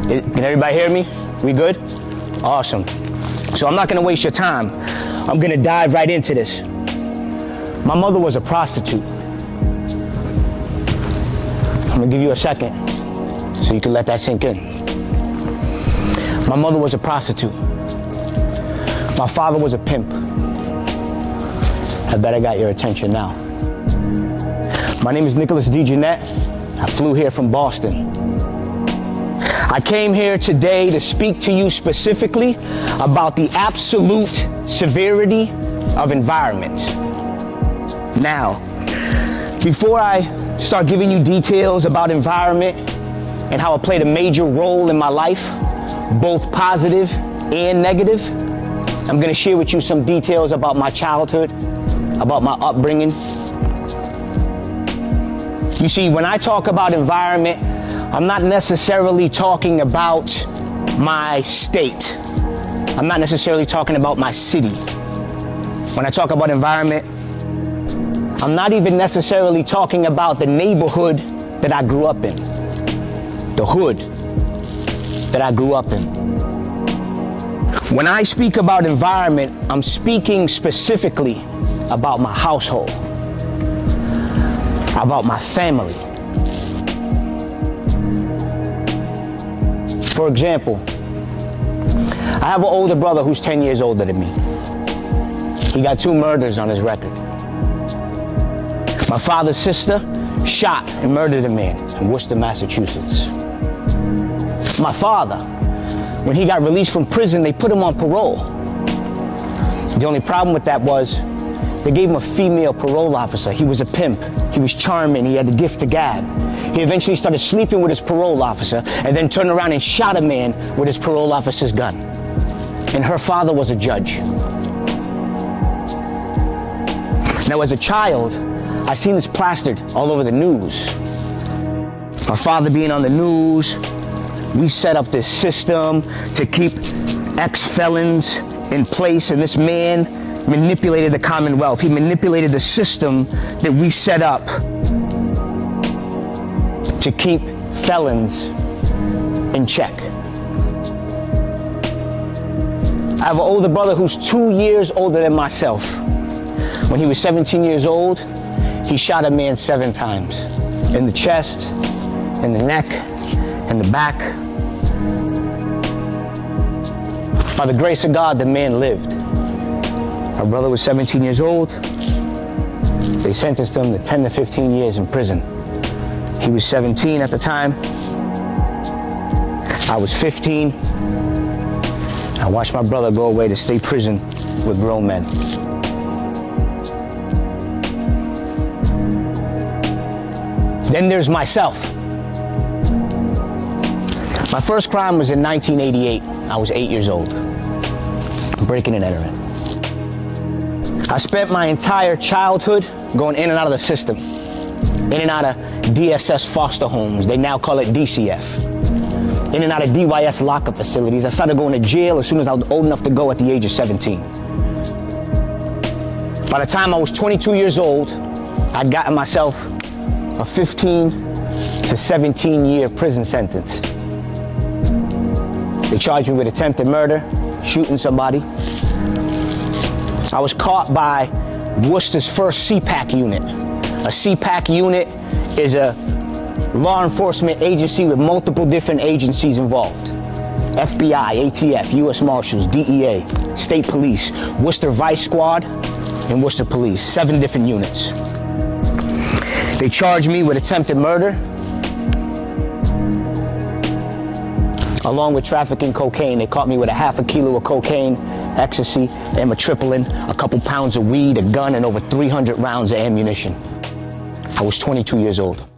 Can everybody hear me? We good? Awesome. So I'm not gonna waste your time. I'm gonna dive right into this. My mother was a prostitute. I'm gonna give you a second so you can let that sink in. My mother was a prostitute. My father was a pimp. I bet I got your attention now. My name is Nickolas DeJarnette. I flew here from Boston. I came here today to speak to you specifically about the absolute severity of environment. Now, before I start giving you details about environment and how it played a major role in my life, both positive and negative, I'm gonna share with you some details about my childhood, about my upbringing. You see, when I talk about environment, I'm not necessarily talking about my state. I'm not necessarily talking about my city. When I talk about environment, I'm not even necessarily talking about the neighborhood that I grew up in, the hood that I grew up in. When I speak about environment, I'm speaking specifically about my household, about my family. For example, I have an older brother who's 10 years older than me. He got 2 murders on his record. My father's sister shot and murdered a man in Worcester, Massachusetts. My father, when he got released from prison, they put him on parole. The only problem with that was they gave him a female parole officer. He was a pimp. He was charming. He had the gift of gab. He eventually started sleeping with his parole officer and then turned around and shot a man with his parole officer's gun. And her father was a judge. Now, as a child, I seen this plastered all over the news. My father being on the news, we set up this system to keep ex-felons in place, and this man manipulated the Commonwealth. He manipulated the system that we set up to keep felons in check. I have an older brother who's 2 years older than myself. When he was 17 years old, he shot a man 7 times. In the chest, in the neck, in the back. By the grace of God, the man lived. My brother was 17 years old. They sentenced him to 10 to 15 years in prison. He was 17 at the time. I was 15. I watched my brother go away to state prison with grown men. Then there's myself. My first crime was in 1988. I was 8 years old. Breaking and entering. I spent my entire childhood going in and out of the system. In and out of DSS foster homes. They now call it DCF. In and out of DYS lockup facilities. I started going to jail as soon as I was old enough to go at the age of 17. By the time I was 22 years old, I'd gotten myself a 15 to 17 year prison sentence. They charged me with attempted murder, shooting somebody. I was caught by Worcester's first CPAC unit. A CPAC unit is a law enforcement agency with multiple different agencies involved. FBI, ATF, US Marshals, DEA, State Police, Worcester Vice Squad, and Worcester Police, 7 different units. They charged me with attempted murder, along with trafficking cocaine. They caught me with a ½ kilo of cocaine, ecstasy, amitriptyline, a couple pounds of weed, a gun, and over 300 rounds of ammunition. I was 22 years old.